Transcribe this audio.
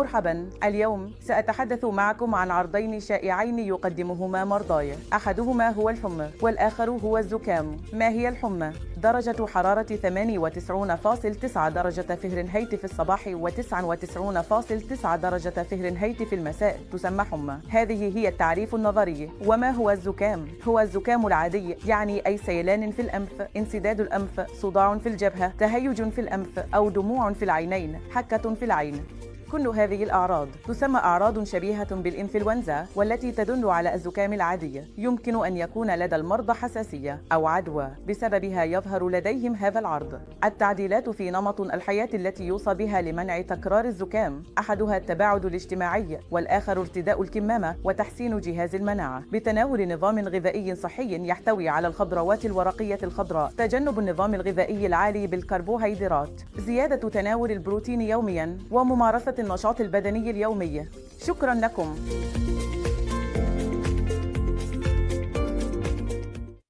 مرحبا، اليوم سأتحدث معكم عن عرضين شائعين يقدمهما مرضاي، أحدهما هو الحمى والآخر هو الزكام. ما هي الحمى؟ درجة حرارة 98.9 درجة فهرنهيت في الصباح و99.9 درجة فهرنهيت في المساء تسمى حمى. هذه هي التعريف النظري. وما هو الزكام؟ هو الزكام العادي، يعني أي سيلان في الأنف، انسداد الأنف، صداع في الجبهة، تهيج في الأنف أو دموع في العينين، حكة في العين. كل هذه الأعراض تسمى أعراض شبيهة بالإنفلونزا والتي تدل على الزكام العادي. يمكن أن يكون لدى المرضى حساسية أو عدوى بسببها يظهر لديهم هذا العرض. التعديلات في نمط الحياة التي يوصى بها لمنع تكرار الزكام أحدها التباعد الاجتماعي، والآخر ارتداء الكمامة وتحسين جهاز المناعة بتناول نظام غذائي صحي يحتوي على الخضروات الورقية الخضراء، تجنب النظام الغذائي العالي بالكربوهيدرات، زيادة تناول البروتين يومياً، وممارسة النشاط البدني اليومي. شكراً لكم.